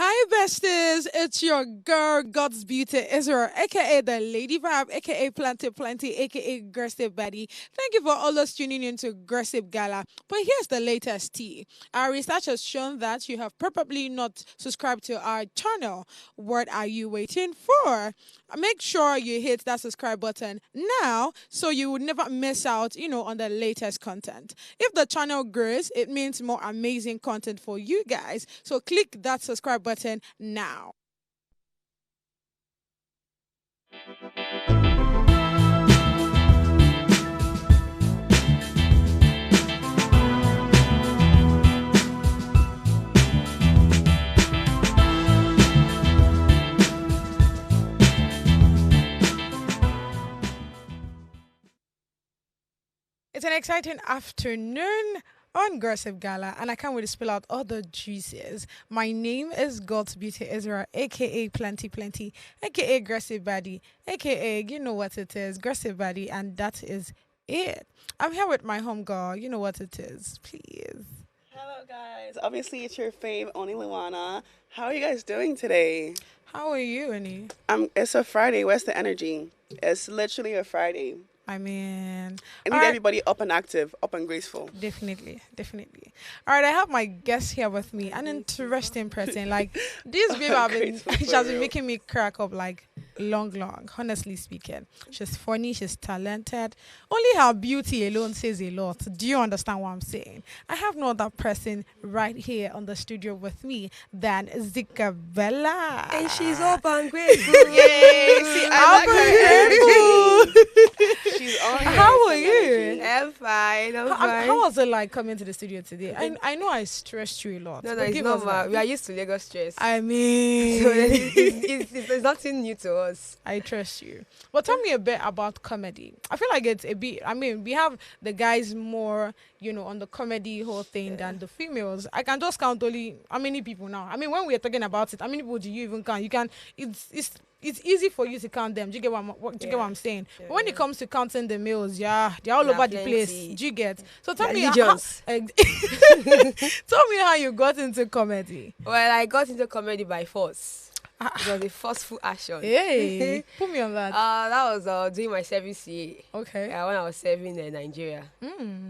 Hi, besties. It's your girl, God's Beauty Israel, aka the Lady Vibe, aka Plenty Plenty, aka Gossip Buddy. Thank you for always tuning in to Gossip Gala. But here's the latest tea. Our research has shown that you have probably not subscribed to our channel. What are you waiting for? Make sure you hit that subscribe button now so you would never miss out, on the latest content. If the channel grows, it means more amazing content for you guys. So click that subscribe button now. It's an exciting afternoon on Gossip Gala, and I can't wait to spill out all the juices. My name is God's Beauty Israel, aka Plenty Plenty, aka Gossip Buddy, aka you know what it is, Gossip Buddy, and that is it. I'm here with my home girl. You know what it is, please. Hello, guys. Obviously, it's your fave, Only Luana. How are you guys doing today? How are you, Annie? It's a Friday. Where's the energy? It's literally a Friday. I mean, I need everybody up and active, up and graceful. Definitely, definitely. All right, I have my guest here with me, an interesting person. Like this babe, she has been making me crack up like long. Honestly speaking, she's funny, she's talented. Only her beauty alone says a lot. Do you understand what I'm saying? I have no other person right here on the studio with me than Zika Bella, and she's up and grateful. Yay! See, I like her. She's on here. How are you? I'm fine. How was it like coming to the studio today? I know I stressed you a lot. No, it's normal. We are used to Lagos stress. I mean, so it's nothing new to us. I trust you. But tell me a bit about comedy. I feel like it's a bit, I mean, we have the guys more, on the comedy whole thing than the females. I can just count only how many people now. I mean, when we're talking about it, how many people do you even count? You can, it's easy for you to count them. Do you get get what I'm saying? Yeah, but when it comes to counting the males, they're all over the place. Do you get? So tell me, tell me how you got into comedy. Well, I got into comedy by force. It was a forceful action. Hey, put me on that. That was during my service year. Okay. When I was serving in Nigeria.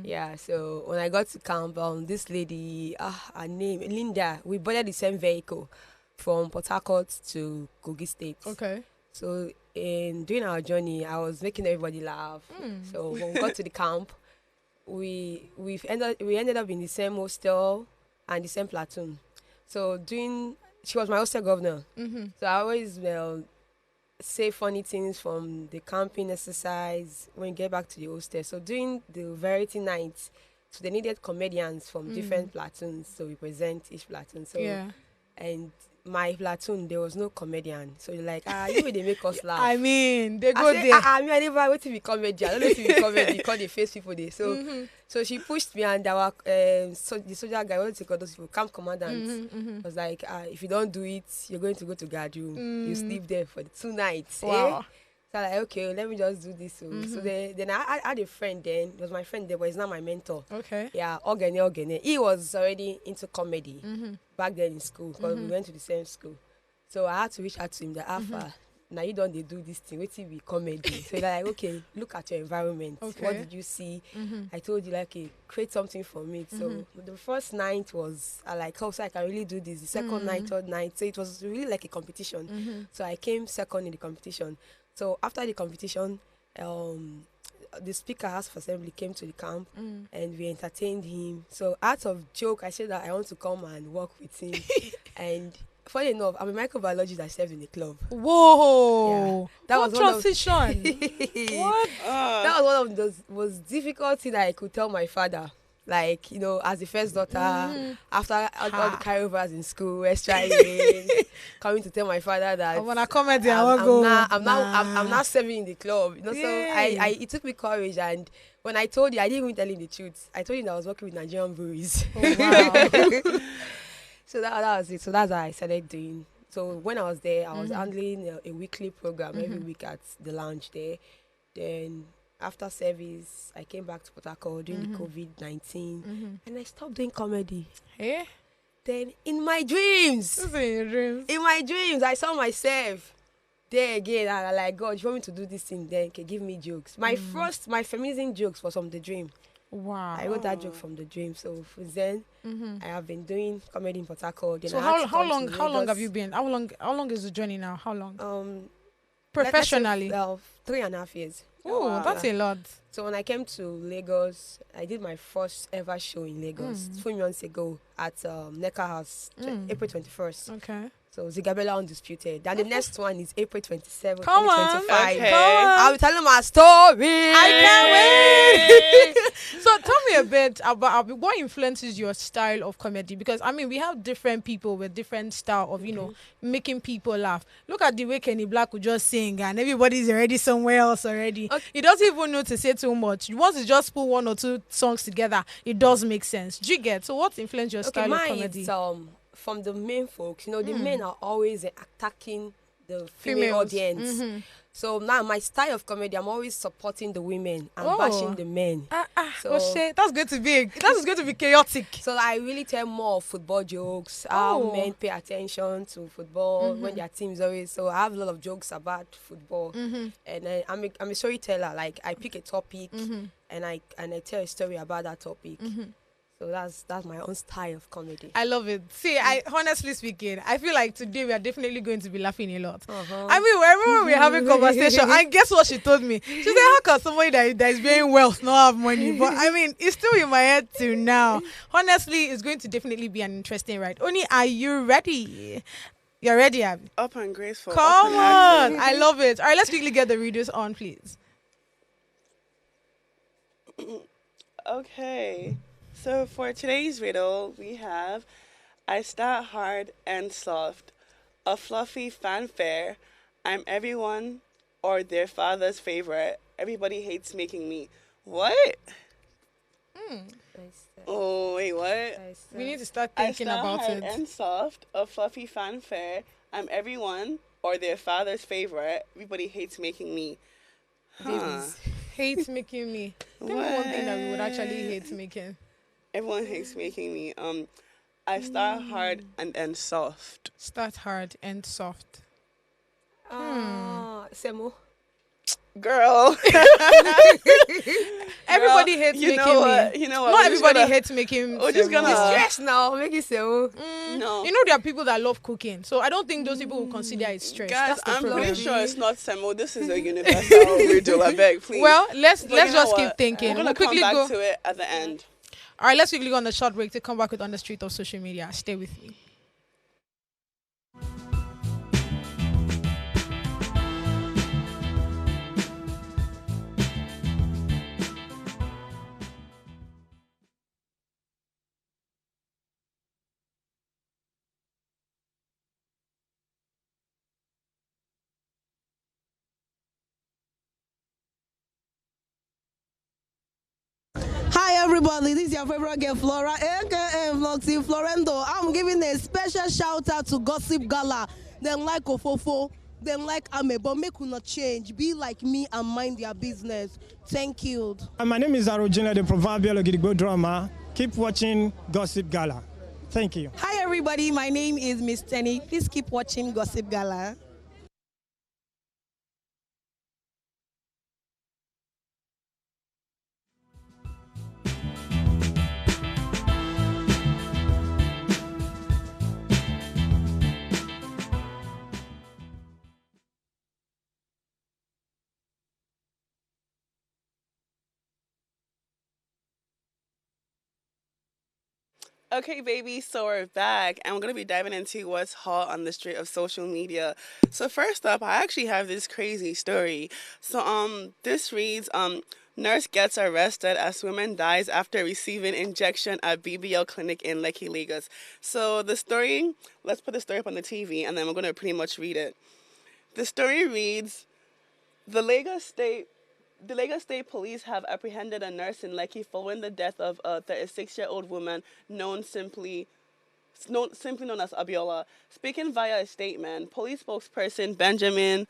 Yeah, so when I got to camp, this lady, her name, Linda, we boarded the same vehicle from Port Harcourt to Kogi State. Okay. So during our journey, I was making everybody laugh. So when we got to the camp, we ended up in the same hostel and the same platoon. So she was my hostel governor. So I always say funny things from the camping exercise when you get back to the hostel. So during the variety nights, so they needed comedians from different platoons. So we present each platoon. So and my platoon, there was no comedian. So you're like, you they make us laugh. I mean, they go there. I never wait to be comedian. I don't know if you be comedian because they face people there. So so she pushed me, and there were so the soldier guy, what do you call those people? Camp commandants. Was like, if you don't do it, you're going to go to guard room. You sleep there for the 2 nights. Wow. So I'm like, okay, let me just do this. So then I had a friend then. It was my friend there, but he's not my mentor. Okay. Yeah, Ogene. He was already into comedy back then in school because we went to the same school. So I had to reach out to him that Alpha, now you don't they do this thing, wait till we comedy. So like, okay, look at your environment. Okay. What did you see? I told you like, okay, create something for me. So the first night was I like, oh, so I can really do this. The second night, third night, so it was really like a competition. So I came second in the competition. So after the competition, the speaker House of Assembly came to the camp and we entertained him. So out of joke, I said that I want to come and work with him. And funny enough, I'm a microbiologist that serves in the club. Whoa! Yeah. That what was transition? What? That was one of the most difficult things I could tell my father. Like, as the first daughter, after all the carryovers in school, extra coming to tell my father that when I come at I'm not serving in the club. So it took me courage, and when I told you, I didn't even tell him the truth. I told him that I was working with Nigerian breweries. Oh, wow. So that was it. So that's what I started doing. So when I was there, I was handling a weekly program every week at the lounge there. Then after service, I came back to Port Harcourt during the COVID-19 and I stopped doing comedy. Hey? Then in my dreams, This is in your dreams. I saw myself there again, and I like, God, you want me to do this thing? Then can give me jokes. My feminism jokes was from the dream. Wow. I wrote that joke from the dream. So since then, I have been doing comedy in Port Harcourt. Then So I had to how come long to have Lagos. you been? How long is the journey now? How long? Let's say, Professionally. 3.5 years. Oh, wow. that's a lot. So when I came to Lagos, I did my first ever show in Lagos 2 months ago at Necker House, April 21st. Okay. So Zigabella Undisputed. And the next one is April 27th, Come on. 2025. Okay. I'll be telling my story. I can't wait. So tell me a bit about what influences your style of comedy, because I mean we have different people with different style of making people laugh. Look at the way Kenny Black would just sing and everybody's already somewhere else already. Okay. He doesn't even know to say too much. Once you just put one or two songs together, it does make sense. Do you get? So what influenced your Okay, style of mine comedy? is from the main folks. The men are always attacking the female Females. audience. So now my style of comedy, I'm always supporting the women and Oh. bashing the men. So- Oh shit, that's going to be chaotic. So I really tell more of football jokes, how Oh. men pay attention to football when their teams always. So I have a lot of jokes about football, and I'm a storyteller. Like I pick a topic, and I tell a story about that topic. So that's my own style of comedy. I love it. See, I honestly speaking, I feel like today we are definitely going to be laughing a lot. Uh-huh. I mean, wherever we're having conversation, and guess what she told me? She said, "How can somebody that is being wealth not have money?" But I mean, it's still in my head till now. Honestly, it's going to definitely be an interesting ride. Oni, are you ready? You're ready, Abby. Up and graceful. Come up and on, active. I love it. All right, let's quickly get the readers on, please. Okay. So for today's riddle, we have I start hard and soft, a fluffy fanfare. I'm everyone or their father's favorite. Everybody hates making me. What? Oh, wait, what? We need to start I thinking start about hard it. and soft, a fluffy fanfare. I'm everyone or their father's favorite. Everybody hates making me. Huh. Hate making me. Tell me one thing that we would actually hate making. Everyone hates making me. I start hard and end soft. Start hard and soft. Semo. Girl. Everybody hates you making know what? me. You know what? Not We're just everybody gonna- hates making. we're just semo. gonna- Stress now, make it semo. No. You know there are people that love cooking, so I don't think those people will consider it stress. Guys, That's the I'm problem. pretty sure it's not Semo. This is a universal riddle. I beg, please. Well, let's But you know just keep what? thinking. We're We'll gonna quickly come go. back to it at the end. All right, let's quickly go on a short break to come back with On the Street of Social Media. Stay with me. Hi everybody, this is your favorite girl Flora, aka Vloxy Florendo. I'm giving a special shout out to Gossip Gala. They like Ofofo, they like Ame, but make you not change. Be like me and mind your business. Thank you. My name is Arojina, the proverbial Ogidigbo drama. Keep watching Gossip Gala. Thank you. Hi everybody, my name is Miss Tenny. Please keep watching Gossip Gala. Okay, baby, so we're back, and we're going to be diving into what's hot on the street of social media. So first up, I actually have this crazy story. So, this reads, nurse gets arrested as woman dies after receiving injection at BBL clinic in Lekki, Lagos. So the story, let's put the story up on the TV, and then we're going to pretty much read it. The story reads, the Lagos State Police have apprehended a nurse in Lekki following the death of a 36-year-old woman simply known as Abiola. Speaking via a statement, police spokesperson Benjamin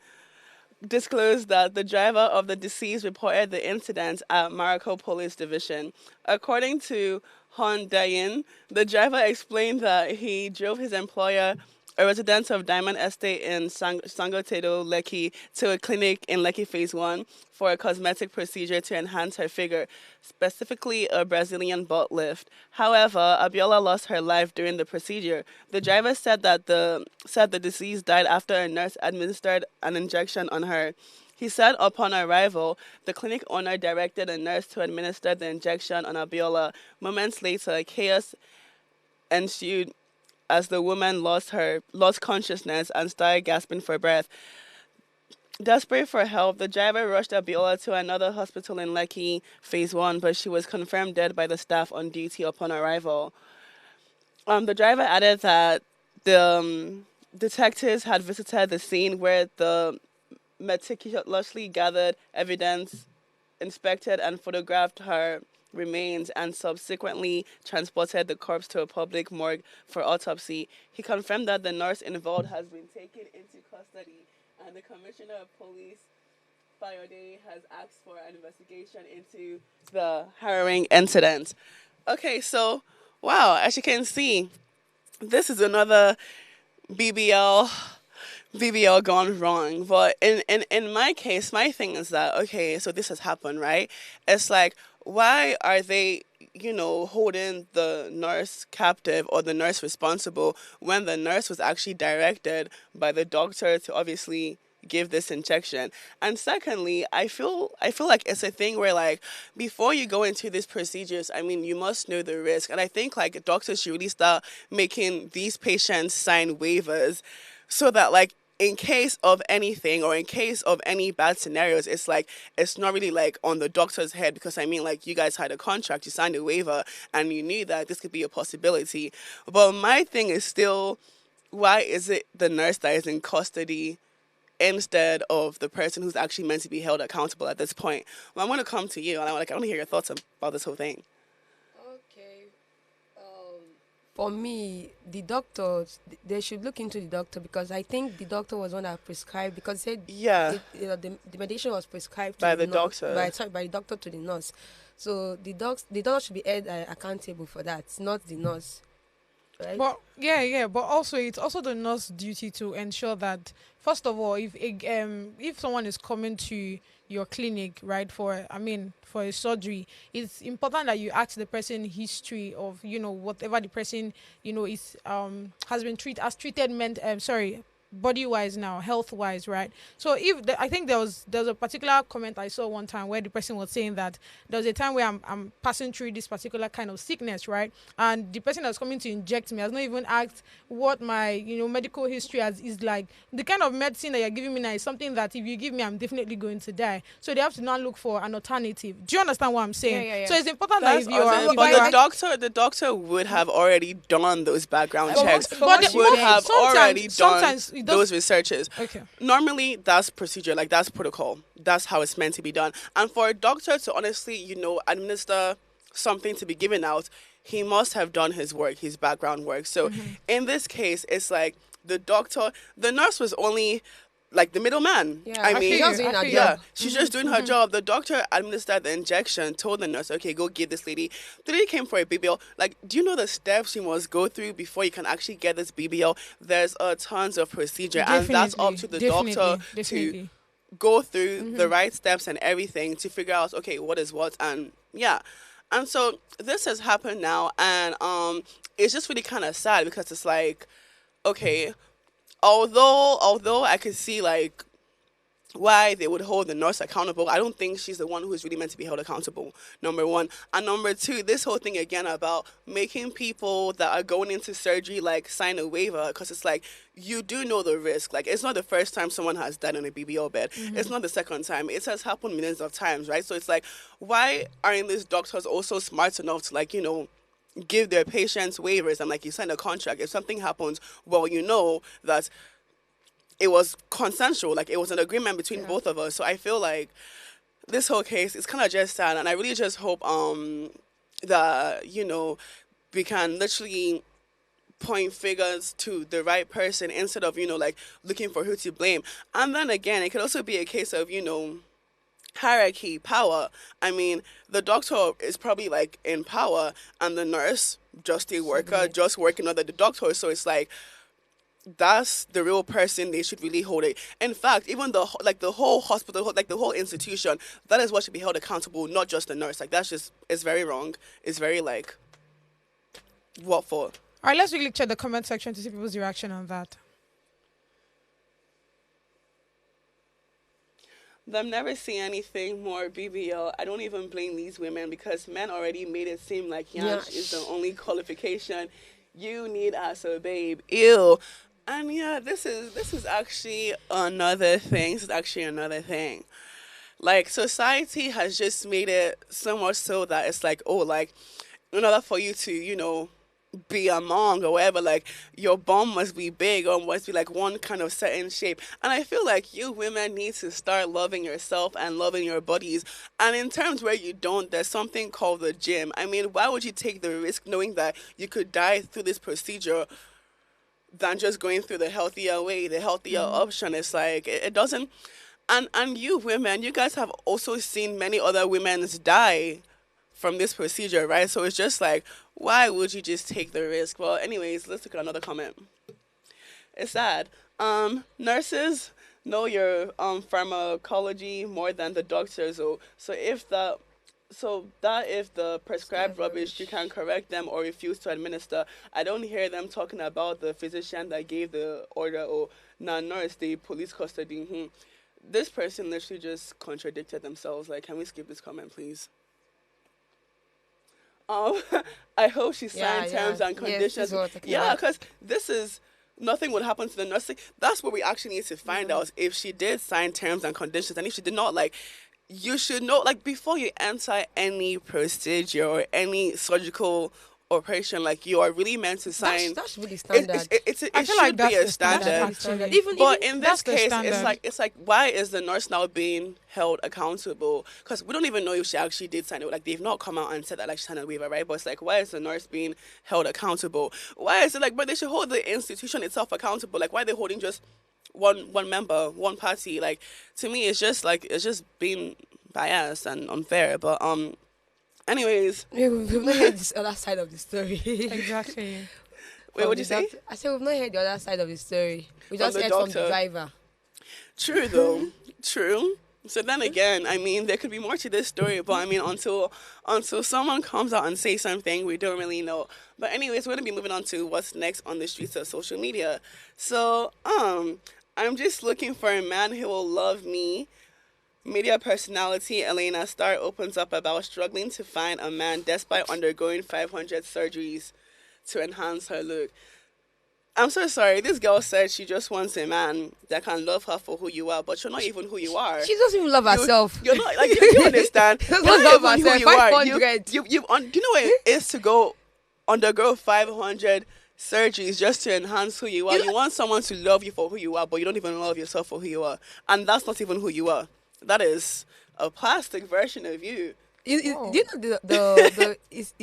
disclosed that the driver of the deceased reported the incident at Morocco Police Division. According to Hon Dayin, the driver explained that he drove his employer, a resident of Diamond Estate in Sangotedo, Lekki, to a clinic in Lekki Phase 1 for a cosmetic procedure to enhance her figure, specifically a Brazilian butt lift. However, Abiola lost her life during the procedure. The driver said that the deceased died after a nurse administered an injection on her. He said upon arrival, the clinic owner directed a nurse to administer the injection on Abiola. Moments later, chaos ensued as the woman lost consciousness and started gasping for breath. Desperate for help, the driver rushed Abiola to another hospital in Lekki, Phase 1, but she was confirmed dead by the staff on duty upon arrival. The driver added that the detectives had visited the scene where the meticulously gathered evidence, inspected and photographed her remains, and subsequently transported the corpse to a public morgue for autopsy. He confirmed that the nurse involved has been taken into custody, and the Commissioner of Police, Fayode, has asked for an investigation into the harrowing incident. Okay, so, wow, as you can see, this is another BBL gone wrong. But in my case, my thing is that, okay, so this has happened, right? It's like, why are they, holding the nurse captive or the nurse responsible when the nurse was actually directed by the doctor to obviously give this injection? And secondly, I feel like it's a thing where, like, before you go into these procedures, I mean, you must know the risk. And I think, like, doctors should really start making these patients sign waivers so that, like, in case of anything or in case of any bad scenarios, it's like, it's not really like on the doctor's head, because I mean, like, you guys had a contract, you signed a waiver, and you knew that this could be a possibility. But my thing is still, why is it the nurse that is in custody instead of the person who's actually meant to be held accountable at this point? Well, I'm going to come to you, and I want to hear your thoughts about this whole thing. Okay. For me, the doctors, they should look into the doctor, because I think the doctor was one that prescribed, because said Yeah. the medication was prescribed By to the doctor. by the doctor to the nurse. So the doctor should be held accountable for that, not the nurse. Right? But but also it's also the nurse's duty to ensure that, first of all, if someone is coming to your clinic, right, for a surgery, it's important that you ask the person history of whatever the person is has treated body wise, now health wise, right? So I think there was a particular comment I saw one time where the person was saying that there was a time where I'm passing through this particular kind of sickness, right? And the person that's coming to inject me has not even asked what my medical history is like. The kind of medicine that you're giving me now is something that if you give me, I'm definitely going to die. So they have to now look for an alternative. Do you understand what I'm saying? Yeah. So it's important That's that if awesome. But the doctor would have already done those background checks. Would have already done those researches. Okay. Normally, that's procedure, like that's protocol. That's how it's meant to be done. And for a doctor to honestly, administer something to be given out, he must have done his work, his background work. So in this case, it's like the nurse was only like the middleman. Yeah, I mean, she's just doing her job. The doctor administered the injection, told the nurse, okay, go give this lady. The lady came for a BBL. Like, do you know the steps you must go through before you can actually get this BBL? There's tons of procedure, and that's up to the doctor to go through the right steps and everything to figure out, okay, what is what, and yeah. And so this has happened now, and it's just really kind of sad, because it's like, okay, although I could see like why they would hold the nurse accountable, I don't think she's the one who's really meant to be held accountable, number one. And number two, this whole thing again about making people that are going into surgery like sign a waiver, because it's like, you do know the risk. Like, it's not the first time someone has died on a BBL bed. It's not the second time. It has happened millions of times, right? So it's like, why aren't these doctors also smart enough to, like, give their patients waivers? And like, you sign a contract. If something happens, well, you know that it was consensual, like it was an agreement between both of us. So I feel like this whole case is kind of just sad, and I really just hope that we can literally point figures to the right person instead of, like looking for who to blame. And then again, it could also be a case of, hierarchy, power. I mean, the doctor is probably like in power and the nurse, just a worker, just working under the doctor. So it's like, that's the real person they should really hold it. In fact, even the whole hospital, like the whole institution, that is what should be held accountable, not just the nurse. Like that's just, it's very wrong. It's very like, what for? All right, let's really check the comment section to see people's reaction on that. They've never seen anything more BBL. I don't even blame these women because men already made it seem like Yansh is the only qualification you need as a babe. Ew. And yeah, this is actually another thing. This is actually another thing. Like, society has just made it so much so that it's like, oh, like, in order for you to, be a monk or whatever, like, your bum must be big or must be like one kind of certain shape. And I feel like you women need to start loving yourself and loving your bodies. And in terms where you don't, there's something called the gym. I mean, why would you take the risk knowing that you could die through this procedure than just going through the healthier way, the healthier option? It's like, it doesn't. And you women, you guys have also seen many other women die from this procedure, right? So it's just like, why would you just take the risk? Well, anyways, let's look at another comment. It's sad. Nurses know your pharmacology more than the doctors. So if the prescribed rubbish, you can correct them or refuse to administer. I don't hear them talking about the physician that gave the order or nurse, the police custody. This person literally just contradicted themselves. Like, can we skip this comment, please? I hope she signed terms and conditions. Yeah, because this is, nothing would happen to the nurse. That's what we actually need to find out. If she did sign terms and conditions, and if she did not, like, you should know, like, before you enter any procedure or any surgical operation, like, you are really meant to sign. That's really standard. It should be a standard. But in this case, it's like, why is the nurse now being held accountable? Because we don't even know if she actually did sign it. Like, they've not come out and said that, like, she signed a waiver, right? But it's like, why is the nurse being held accountable? Why is it like, but they should hold the institution itself accountable? Like, why are they holding just one member, one party? Like, to me, it's just being biased and unfair. But anyways, we've not heard this other side of the story. Exactly. Wait, what did you say? I said we've not heard the other side of the story. We just heard from the driver. True, though. True. So then again, I mean, there could be more to this story, but I mean, until someone comes out and says something, we don't really know. But anyways, we're going to be moving on to what's next on the streets of social media. So, I'm just looking for a man who will love me. Media personality Elena Starr opens up about struggling to find a man despite undergoing 500 surgeries to enhance her look. I'm so sorry. This girl said she just wants a man that can love her for who you are, but you're not even who you are. She doesn't even love herself. You're not, like, you understand? You're not even who you are. 500. Do you know what it is to undergo 500 surgeries just to enhance who you are? You want someone to love you for who you are, but you don't even love yourself for who you are. And that's not even who you are. That is a plastic version of you. Do you know the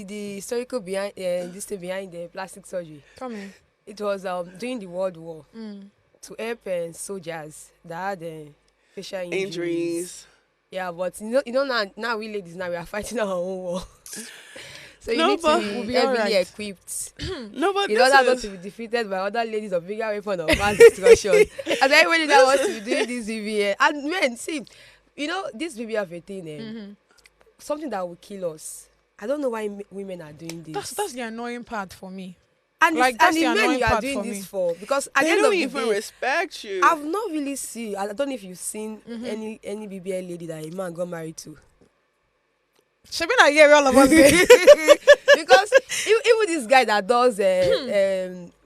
historical behind this thing behind the plastic surgery? Come in. It was during the World War to help soldiers that had facial injuries. Yeah, but you know now we ladies now we are fighting our own war. So you need to be heavily equipped. No, but in order not to be defeated by other ladies of bigger weapon of mass destruction. And everybody that wants to be doing this VBA. And men, see, this VBA thing, something that will kill us. I don't know why women are doing this. That's the annoying part for me. And like, that's the men annoying you are part doing for this me. for, because they don't even respect you. I've not really seen. I don't know if you've seen any BBL lady that a man got married to. Shabina, yeah, all of us. Because even this guy that does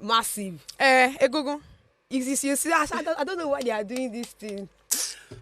massive, Egungun. you see, I don't know why they are doing this thing.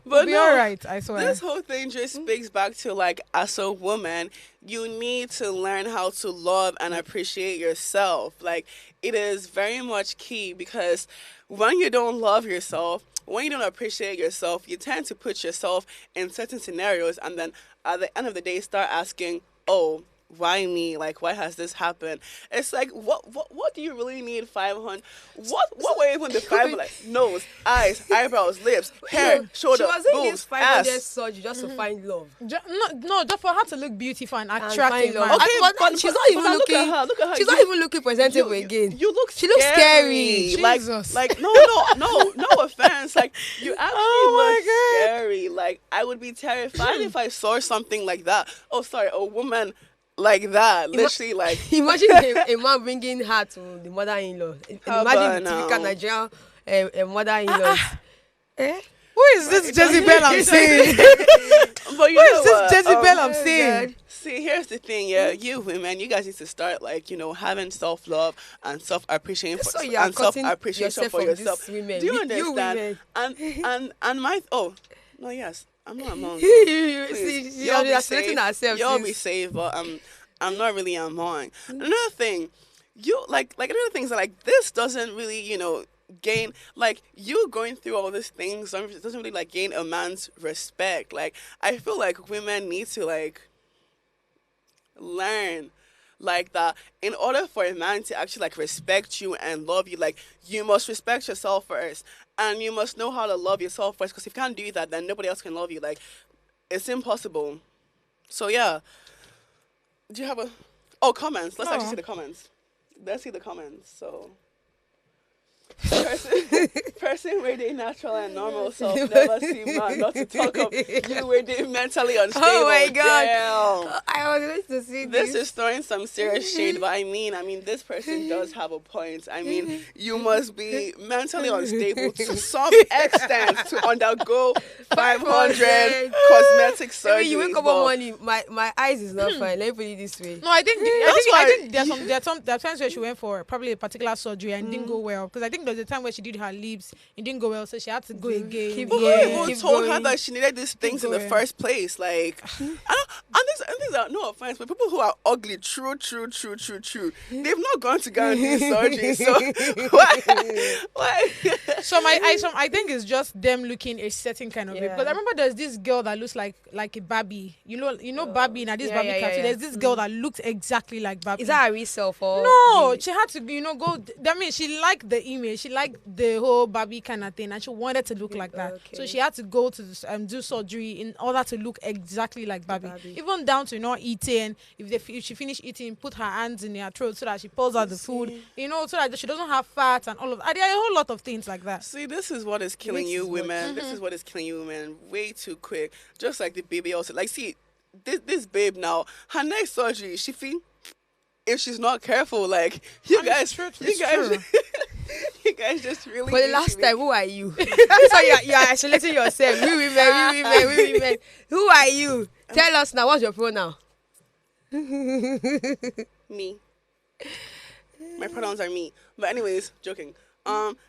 But be all right, I swear. This whole thing just speaks back to, like, as a woman, you need to learn how to love and appreciate yourself. Like, it is very much key, because when you don't love yourself, when you don't appreciate yourself, you tend to put yourself in certain scenarios, and then at the end of the day start asking, oh, why me? Like, why has this happened? It's like, what do you really need 500? What were even the five, like, nose, eyes, eyebrows, lips, hair, shoulder, she was doing boobs, this 500 ass? surgery just to find love. No, just for her to look beautiful and find attractive, love. man. Okay, But she's not even look looking. at her. Look at her. She's not even looking presentable again. You look. She looks scary. Jesus. Like no offense. Like you actually look scary. Like I would be terrified if I saw something like that. Oh, sorry, a woman like that. Literally, like Imagine a man bringing her to the mother-in-law. Imagine the typical Nigerian mother-in-law. Eh? Who is this Jezebel I'm seeing? But you Who know is this what? Jezebel I'm seeing? See, here's the thing, yeah. You women, you guys need to start like, having self-love and self-appreciation So you are cutting yourself for from these yourself. women. Do you You understand? women. And my no, yes, I'm not among See, Please. you're isolating ourselves. Y'all be safe, but I'm not really among. Another thing, another thing is that, like, this doesn't really, gain, like, you going through all these things doesn't really, like, gain a man's respect. Like, I feel like women need to, like, learn, like, that in order for a man to actually, like, respect you and love you, like, you must respect yourself first, and you must know how to love yourself first, because if you can't do that, then nobody else can love you. Like, it's impossible. So yeah, do you have comments? Let's actually see the comments. Let's see the comments. So person where they natural and normal self never see man, not to talk of you where they mentally unstable. Oh my God. Damn. I was going to see This is throwing some serious shade, but I mean, this person does have a point. I mean, you must be mentally unstable to some extent to undergo 500 cosmetic surgery. You wake up one morning, my eyes is not fine. Let me put it this way. No, I think there are times where she went for probably a particular surgery and it didn't go well, because I think there was a time where she did her lips, it didn't go well, so she had to go again. Who told her that she needed these things in the first place? Like, and these are no offense, but people who are ugly, true, they've not gone to go and do surgery. So why? So I think it's just them looking a certain kind of way. Because I remember there's this girl that looks like a Barbie. You know Barbie, now this Barbie cartoon. There's this girl that looked exactly like Barbie. Is that a resell or no? She had to go. I mean, she liked the image. She liked the whole Barbie kind of thing, and she wanted to look like that. Okay. So she had to go to do surgery in order to look exactly like Barbie. Even down to not eating. If she finished eating, put her hands in her throat so that she pulls out the food. So that she doesn't have fat and all of that. There are a whole lot of things like that. See, this is what is killing you women. This is what is killing you women way too quick. Just like the baby also. Like, see, this babe now, her next surgery, she feel, if she's not careful, like, you guys just really. For the last time, who are you? So you're isolating yourself. We women. Who are you? Tell us now. What's your pronoun? Me. My pronouns are me. But anyways, joking.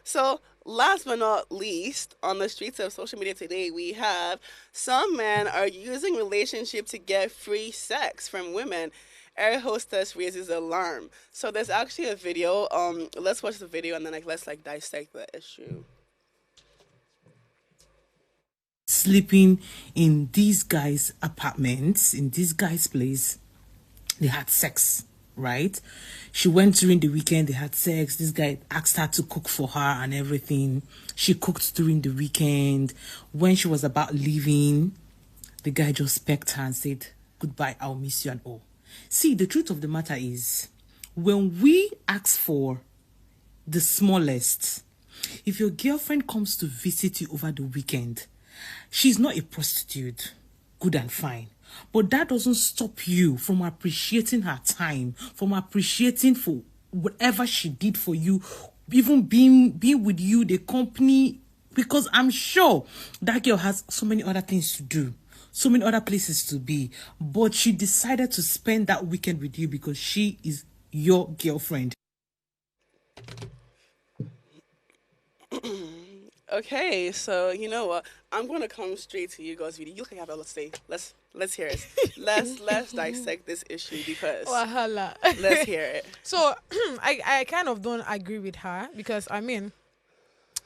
So last but not least, on the streets of social media today, we have some men are using relationship to get free sex from women. Air hostess raises alarm. So there's actually a video. Let's watch the video and then let's dissect the issue. Sleeping in these guys' apartments, in this guy's place, they had sex, right? She went during the weekend, they had sex. This guy asked her to cook for her and everything. She cooked during the weekend. When she was about leaving, the guy just pecked her and said, "Goodbye, I'll miss you and all." See, the truth of the matter is, when we ask for the smallest, if your girlfriend comes to visit you over the weekend, she's not a prostitute, good and fine. But that doesn't stop you from appreciating her time, from appreciating for whatever she did for you, even being with you, the company, because I'm sure that girl has so many other things to do, so many other places to be, but she decided to spend that weekend with you because she is your girlfriend. Okay, so you know what? I'm gonna come straight to you guys' video. You look like you have a lot to say. Let's hear it. Let's dissect this issue because Wahala. let's hear it. So I kind of don't agree with her, because I mean,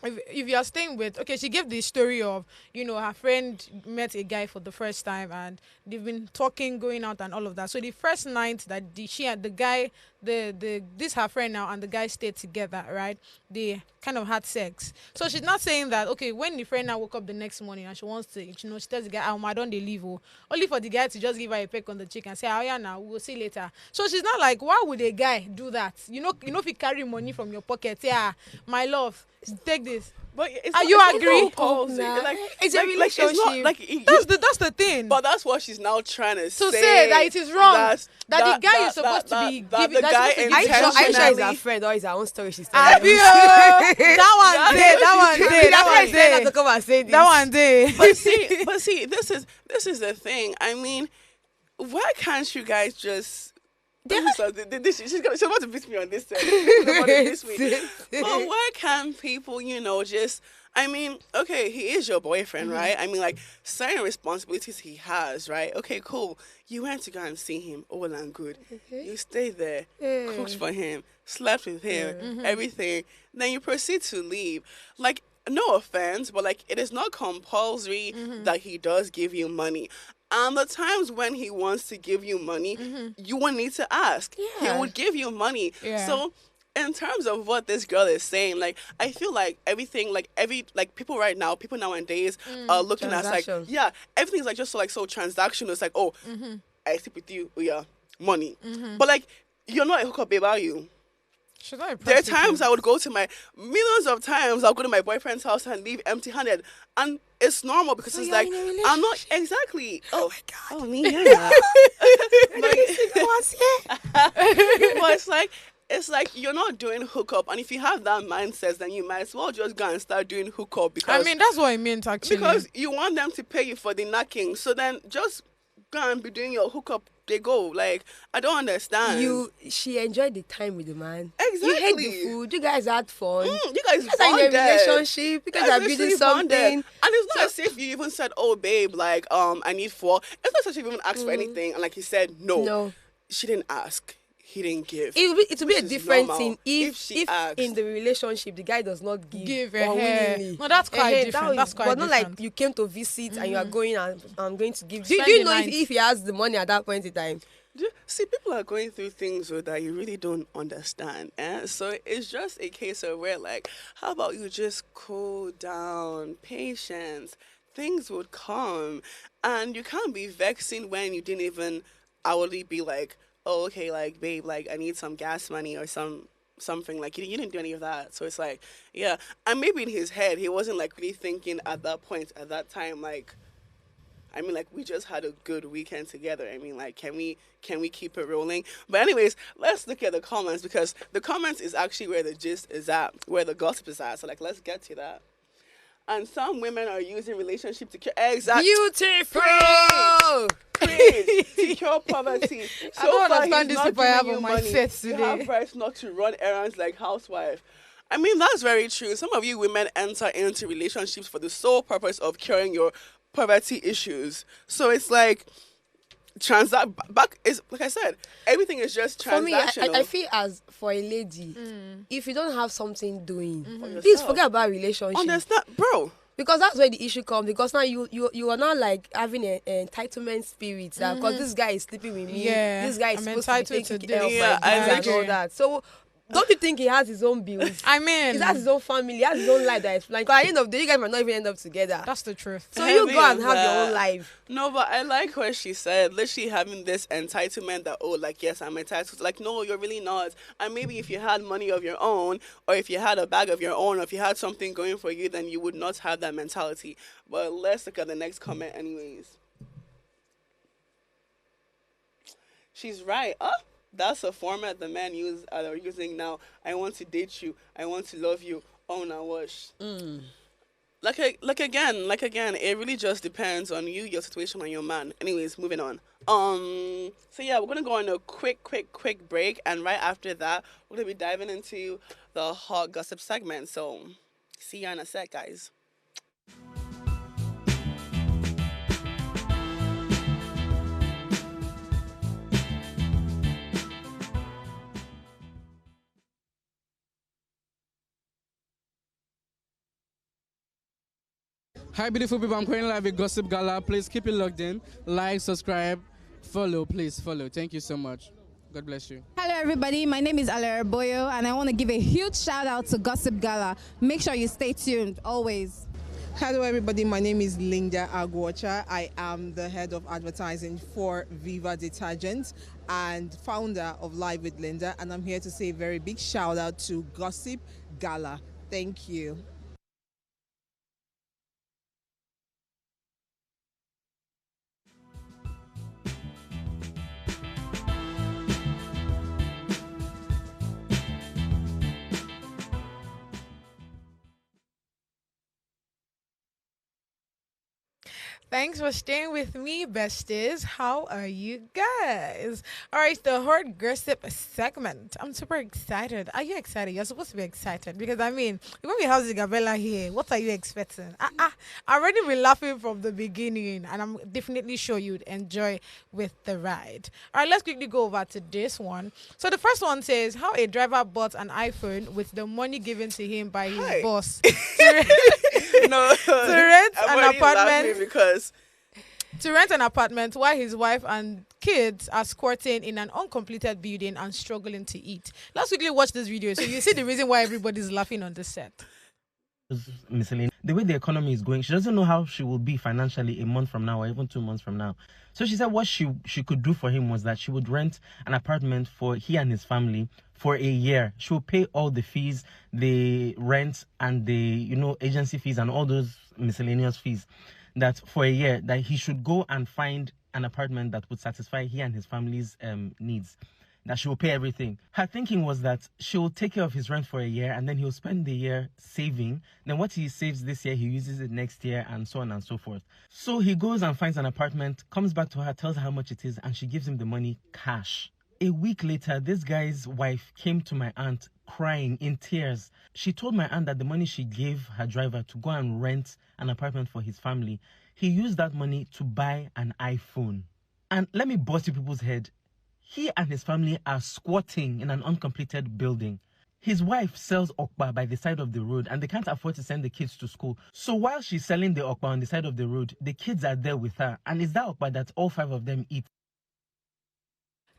if you're staying with, okay, she gave the story of, her friend met a guy for the first time and they've been talking, going out and all of that. So the first night that she and the guy, this her friend now and the guy stayed together, right? They kind of had sex. So she's not saying that, okay, when the friend now woke up the next morning and she wants to, she tells the guy, I don't they leave, oh, only for the guy to just give her a peck on the cheek and say, oh yeah, now we'll see later. So she's not like, why would a guy do that? If you carry money from your pocket, yeah, my love, take this. But it's Are not, you it's agree? not compulsory. Nah. It's a It's relationship. not, That's the thing. but that's what she's now trying to say that it is wrong. That the guy is supposed to be that giving. the guy Are you sure it's intentionally. her friend or is her own story she's telling? Abio, that one day, that one day, To come and say this. that one day. But see, this is the thing. I mean, why can't you guys just? She's about to beat me on this. She's about to beat me. But why can't people, just? I mean, okay, he is your boyfriend, right? I mean, like, certain responsibilities he has, right? Okay, cool. You went to go and see him, all and good. You stayed there, cooked for him, slept with him, everything. Then you proceed to leave. Like, no offense, but, like, it is not compulsory that he does give you money. And the times when he wants to give you money, you won't need to ask. Yeah. He would give you money. Yeah. So, in terms of what this girl is saying, like, I feel like everything, like people right now, people nowadays are looking at like, Transactions. yeah, everything's like just so transactional. It's like, oh, I sleep with you, oh yeah, money. But like, you're not a hookup babe, are you? She's not a There are prostitute. times I would go to millions of times I'll go to my boyfriend's house and leave empty-handed, and it's normal because it's you're like in a I'm not exactly. Oh my god. Oh me, yeah. But it's like you're not doing hookup, and if you have that mindset, then you might as well just go and start doing hookup because I mean, that's what I meant actually. because you want them to pay you for the knocking. So then just go and be doing your hookup. They go like I don't understand. She enjoyed the time with the man. Exactly. You had the food. You guys had fun. You guys are in a bonded. relationship. You guys are building literally something. bonded. And it's not as if you even said, "Oh, babe, like I need four." It's not as if you even asked for anything, and like he said, "No." No. She didn't ask. He didn't give. It will be a Which is different normal. thing if asked. in the relationship the guy does not give a hair. unwillingly. No, that's quite Eh, different. That's quite but not different. like you came to visit and you are going and I'm going to give. Do Spend you the know night. if he has the money at that point in time? See, people are going through things that you really don't understand. So it's just a case of where, like, how about you just cool down, patience, things would come. And you can't be vexing when you didn't even hourly be like, oh, okay, like, babe, like, I need some gas money or something. Like, you didn't do any of that. So it's like, yeah. And maybe in his head, he wasn't, like, really thinking at that point, at that time, like, I mean, like, we just had a good weekend together. I mean, like, can we keep it rolling? But anyways, let's look at the comments because the comments is actually where the gist is at, where the gossip is at. So, like, let's get to that. And some women are using relationship to cure. Exactly. Beautiful. Preach. To cure poverty. I don't far, understand he's this not people I have giving you on my money. set You today. have rights not to run errands like housewife. I mean, that's very true. Some of you women enter into relationships for the sole purpose of curing your poverty issues. So it's like back is like I said, everything is just transactional. For me, I feel as for a lady, if you don't have something doing, For please yourself. forget about relationship. Understand, bro? Because that's where the issue comes. Because now you are not like having an entitlement spirit. Because this guy is sleeping with me. Yeah, This guy is I'm supposed to be entitled to taking care of this. Yeah, my bills and exactly. all that. So don't you think he has his own bills? I mean, He has his own family. He has his own life that is like. At the end of the day, you guys might not even end up together. that's the truth. So you Heavy go and on have your that. own life. No, but I like what she said. Literally having this entitlement that, oh, like, yes, I'm entitled. Like, no, you're really not. And maybe if you had money of your own, or if you had a bag of your own, or if you had something going for you, then you would not have that mentality. But let's look at the next comment anyways. She's right. That's a format the men are using now. I want to date you. I want to love you. Oh, now wash. Like again, it really just depends on you, your situation, and your man. Anyways, moving on. So yeah, we're gonna go on a quick break, and right after that, we're gonna be diving into the hot gossip segment. So, see you in a sec, guys. Hi, beautiful people. I'm currently live with Gossip Gala. Please keep it logged in. Like, subscribe, follow. Please follow. Thank you so much. God bless you. Hello, everybody. My name is Alera Boyo, and I want to give a huge shout out to Gossip Gala. Make sure you stay tuned always. Hello, everybody. My name is Linda Agwocha. I am the head of advertising for Viva Detergent and founder of Live with Linda. And I'm here to say a very big shout out to Gossip Gala. Thank you. Thanks for staying with me, besties. How are you guys? All right, the hard gossip segment. I'm super excited. Are you excited? You're supposed to be excited because when we have Gabella here, what are you expecting? I already been laughing from the beginning, and I'm definitely sure you'd enjoy with the ride. All right, let's quickly go over to this one. So the first one says how a driver bought an iPhone with the money given to him by his boss No, to rent an apartment because to rent an apartment while his wife and kids are squatting in an uncompleted building and struggling to eat. Let's quickly watch this video so you see the reason why everybody's laughing on the set. Miscellaneous. The way the economy is going, she doesn't know how she will be financially a month from now or even 2 months from now. So she said what she could do for him was that she would rent an apartment for he and his family for a year. She will pay all the fees, the rent and the agency fees and all those miscellaneous fees. That for a year that he should go and find an apartment that would satisfy he and his family's needs. That she will pay everything. Her thinking was that she will take care of his rent for a year and then he'll spend the year saving. Then what he saves this year, he uses it next year and so on and so forth. So he goes and finds an apartment, comes back to her, tells her how much it is, and she gives him the money cash. A week later, this guy's wife came to my aunt crying in tears. She told my aunt that the money she gave her driver to go and rent an apartment for his family, he used that money to buy an iPhone. And let me bust you people's head. He and his family are squatting in an uncompleted building. His wife sells okpa by the side of the road and they can't afford to send the kids to school. So while she's selling the okpa on the side of the road, the kids are there with her. And it's that okpa that all 5 of them eat.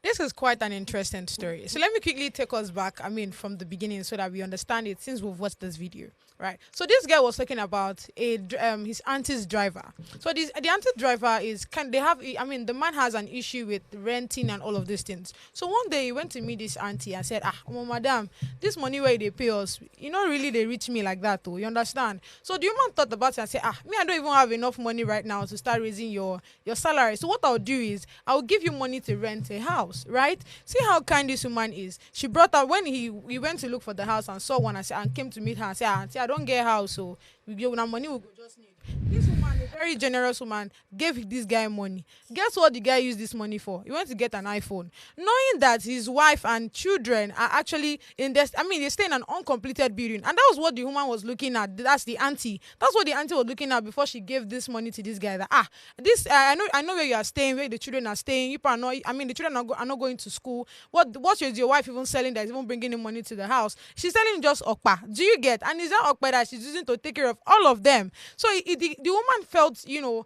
This is quite an interesting story. So let me quickly take us back, from the beginning so that we understand it since we've watched this video, right? So this guy was talking about his auntie's driver. So the auntie driver the man has an issue with renting and all of these things. So one day he went to meet this auntie and said, madam, this money where they pay us, really they reach me like that too, you understand? So the woman thought about it and said, me, I don't even have enough money right now to start raising your salary. So what I'll do is I'll give you money to rent a house. Right? See how kind this woman is. She brought out when he went to look for the house and saw one and came to meet her and said, auntie, I don't get a house, so we give her money, we go just need. This woman, a very generous woman, gave this guy money. Guess what the guy used this money for? He went to get an iPhone. Knowing that his wife and children are actually they stay in an uncompleted building. And that was what the woman was looking at. That's the auntie. That's what the auntie was looking at before she gave this money to this guy. That, I know where you are staying, where the children are staying. You are not, the children are not going to school. What is your wife even selling that is even bringing in money to the house? She's selling just okpa. Do you get? And is that okpa that she's using to take care of all of them? So the woman felt, when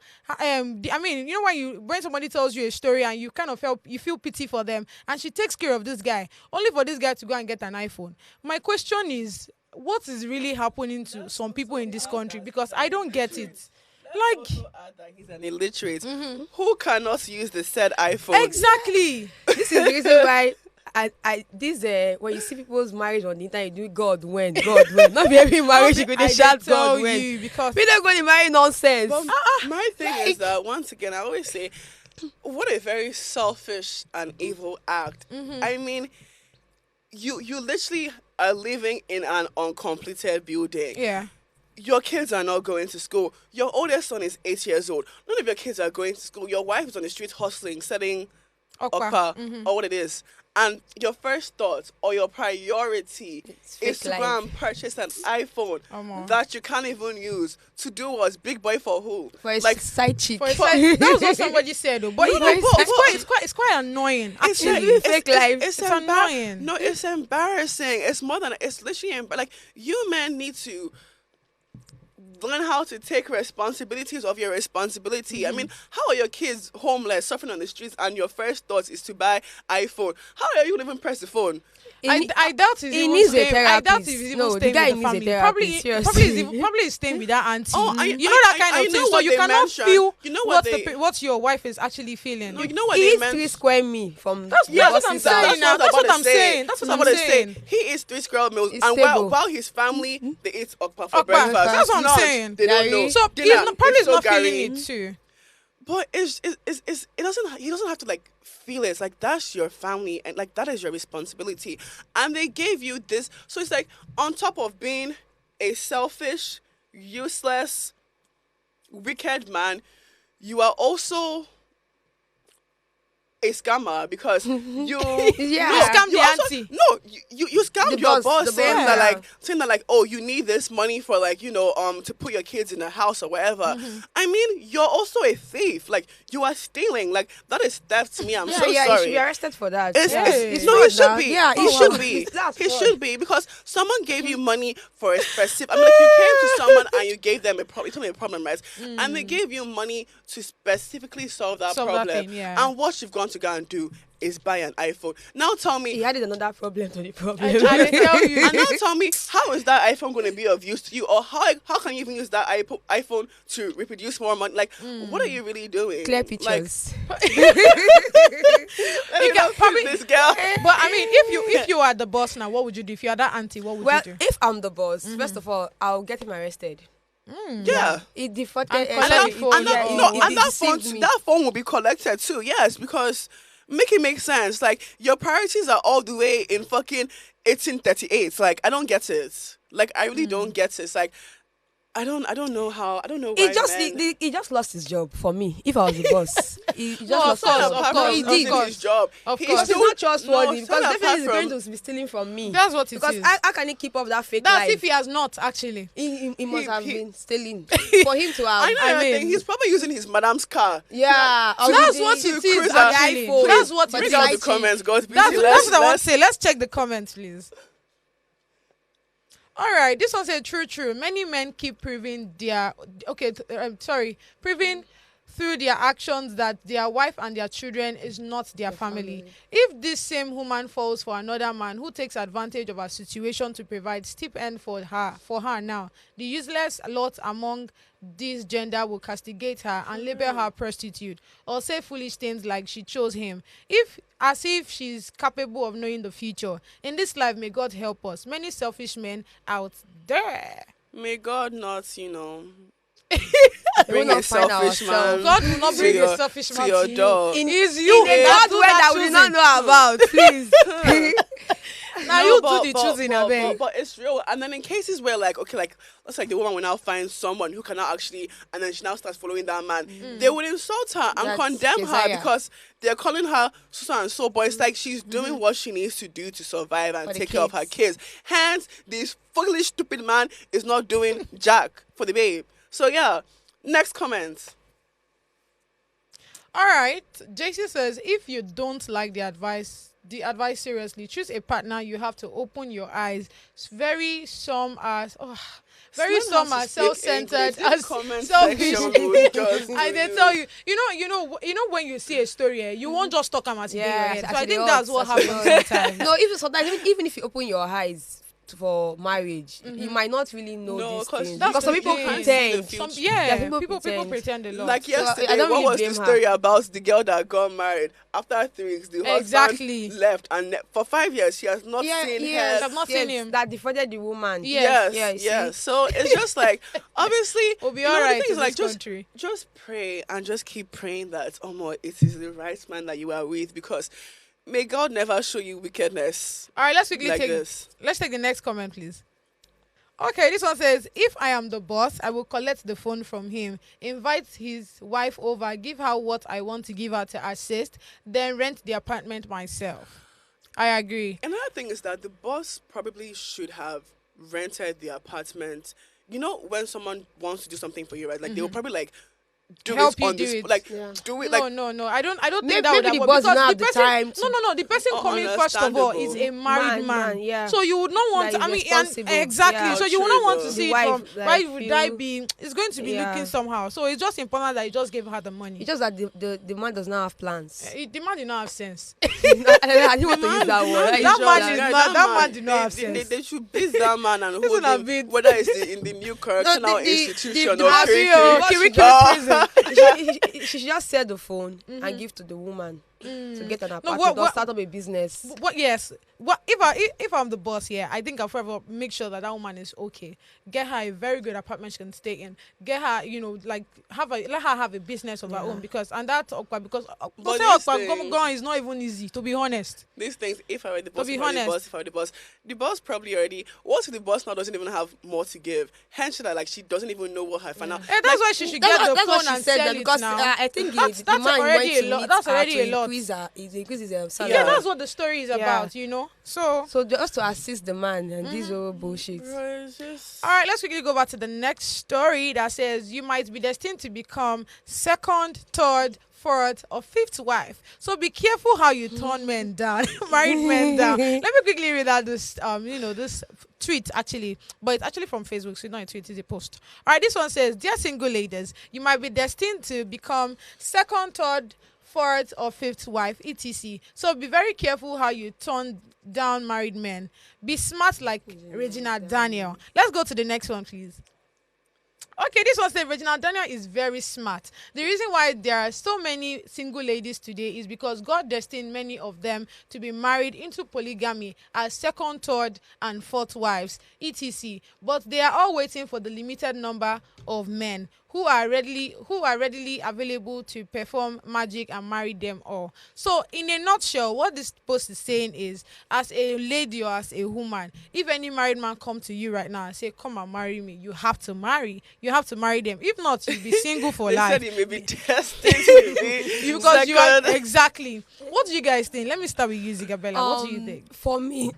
somebody tells you a story and you kind of feel pity for them, and she takes care of this guy, only for this guy to go and get an iPhone. My question is, what is really happening to some people in this country? Because I don't get it. Like, he's an illiterate who cannot use the said iPhone. Exactly. This is the reason why when you see people's marriage on the internet, you do God when. Not be every marriage you go to shout God when. Because we don't go to marry nonsense. My thing is that once again, I always say, what a very selfish and evil act. You literally are living in an uncompleted building. Yeah. Your kids are not going to school. Your oldest son is 8 years old. None of your kids are going to school. Your wife is on the street hustling, selling okpa or what it is. And your first thought or your priority is to go and purchase an iPhone that you can't even use to do what's big boy for who? For a side chick. That was what somebody said though. But it's quite annoying. Actually, it's fake life. It's annoying. No, it's embarrassing. It's more than it's literally like you men need to learn how to take responsibilities of your responsibility. I mean, how are your kids homeless, suffering on the streets, and your first thought is to buy iPhone? How are you even press the phone? I doubt he's even needs a staying. I doubt therapist. he's even No, the staying guy with the needs family. a Probably, therapist, probably, seriously. probably is staying with that auntie. Oh, you know that kind of thing. So what you they cannot mentioned. feel You know what what your wife is actually feeling. No, you know what He they is meant. 3 square me from That's the what boss's I'm house. saying now. That's what I'm saying. That's what I'm saying. He is 3 square meals, It's and stable. while his family they eat okpa for Okpa, breakfast. that's what I'm Lunch, saying. They don't know. So he's Dinner, not, probably it's is not so feeling gary. it too. But it doesn't. He doesn't have to like feel it. It's like that's your family, and like that is your responsibility. And they gave you this, so it's like on top of being a selfish, useless, wicked man, you are also a scammer because you You scammed the auntie. No, you scammed The your boss, boss the saying boss, that yeah. like oh, you need this money for like to put your kids in a house or whatever. I mean, you're also a thief. Like you are stealing. Like that is theft to me. I'm so He sorry. should be arrested for that. No, he should be. Yeah, he should be. He should be because someone gave you money for a specific. I mean, like you came to someone and you gave them a problem. You told me a problem, right? And they gave you money to specifically solve that Solve that problem. thing, yeah. And what you've gone to go and do is buy an iPhone. Now tell me. He added another problem to the problem. I tell you. And now tell me, how is that iPhone going to be of use to you, or how can you even use that iPhone to reproduce more money? Like, what are you really doing? Clear Like, pictures. let me not probably- feel this girl. But I mean, if you are the boss now, what would you do? If you are that auntie, what would Well, you do? if I'm the boss, first of all, I'll get him arrested. Yeah. It defaulted. And And collect that, phone, and that, yeah. no, it and that phone, deceived me. that phone will be collected too. Yes, because make it make sense. Like your priorities are all the way in fucking 1838. Like I don't get it. Like I really don't get it. It's like I don't know how. I don't know why. He just lost his job for me. If I was the boss, he just No, lost of course, his of job. course, No, he of did. course. his job. Of He's course. Because he's not trustworthy. No, Because apart definitely he's from- going to be stealing from me. That's what it because is. how can he keep up that fake That's life? if he has not actually. He must have he- been stealing for him to have. I know. I mean- think he's probably using his madam's car. Yeah, That's what it is. cruise Actually, iPhone. that's what But it Read is. out the lighting. comments, God. That's what I want to say. Let's check the comments, please. All right, this one said true. Many men keep proving proving through their actions that their wife and their children is not their family. If this same woman falls for another man who takes advantage of her situation to provide stipend for her now, the useless lot among this gender will castigate her and label her prostitute or say foolish things like she chose him, as if she's capable of knowing the future. In this life, may God help us. Many selfish men out there. May God not, We bring will a not find selfish man. ourselves. God will not to bring your- a selfish to man your to door. you. It is you. In a God God way that we did not know about, please. Now you do the choosing, I beg. but it's real. And then in cases where let's like the woman will now find someone who cannot actually, and then she now starts following that man, they would insult her and That's condemn her Keziah. because they're calling her so and so. But it's like she's doing what she needs to do to survive and For the take care of her kids. kids. Hence, this foolish, stupid man is not doing jack for the babe. So yeah, next comment. All right. JC says, if you don't like the advice seriously, choose a partner. You have to open your eyes. Some are self-centered, as selfish. I they tell you, you know when you see a story, you won't just talk about it in your head. So I think that's what happens sometimes. No, even if you open your eyes for marriage, you might not really know these things That's because some the people thing. pretend. people pretend a lot. Like yesterday, I don't what really was the blame her. story about the girl that got married after 3 weeks? The Exactly. husband left, and for 5 years she has not seen yes, her. I've not seen him. That defrauded the woman. Yes. Yes. So it's just like obviously We'll be the all right thing in is, like, this country. just pray and just keep praying that it is the right man that you are with, because may God never show you wickedness. All right, let's quickly like take this. Let's take the next comment, please. Okay, this one says, if I am the boss, I will collect the phone from him, invite his wife over, give her what I want to give her to assist, then rent the apartment myself. I agree. Another thing is that the boss probably should have rented the apartment. You know, when someone wants to do something for you, right? Like they will probably like do help it you on do this, it. like Yeah. do it No, like no, no. I don't think Maybe, that would maybe have the worked boss because don't have the the person. time. No. The person coming first of all is a Understandable. married man. Yeah. So you would not want. That I is mean, and responsible. exactly. Yeah. So you would True not want to though. see The it wife, from like, why would I feel- be? It's going to be Yeah. looking somehow. So it's just important that you just give her the money. It's just that the man does not have plans. The man did not have sense. I didn't want to use that word. that It's man just- is Guy, not- that man man, did not have they, sense. they should base that man and hold a him, bit. whether it's in the new correctional the- institution the or Abi Kirikiri. She should just sell the phone and give to the woman to get an apartment what- or start up a business. What? Yes. What if I'm the boss here? I think I'll forever make sure that woman is okay. Get her a very good apartment she can stay in. Get her, like let her have a business of her own because But going is not even easy, to be honest. These things, if I were the boss, be if I were the honest. boss, if I were the boss probably already. What if the boss now doesn't even have more to give? Hence, she doesn't even know what her final. That's why she should get the That's what phone she and said sell that it because now. I think That's the man already went a to lot. meet That's her already to a lot. increase his salary. Yeah, that's what the story is about, So just to assist the man and these old bullshit. all right, let's quickly go back to the next story that says you might be destined to become second, third, fourth, or fifth wife. So be careful how you turn men down, married men down. Let me quickly read out this, this tweet actually, but it's actually from Facebook, so it's not a tweet, it's a post. All right, this one says, "Dear single ladies, you might be destined to become second, third, fourth, or fifth wife, etc. So be very careful how you turn down married men. Be smart like Regina Daniel." Let's go to the next one, please. Okay, this one says Regina Daniel is very smart. The reason why there are so many single ladies today is because God destined many of them to be married into polygamy as second, third, and fourth wives, etc. But they are all waiting for the limited number of men who are readily available to perform magic and marry them all. So in a nutshell, what this post is saying is, as a lady or as a woman, if any married man come to you right now and say, "Come and marry me," you have to marry them. If not, you'll be single for They life. said he may be destined to be Because you are second. exactly. What do you guys think? Let me start with you, Zigabella. What do you think? For me,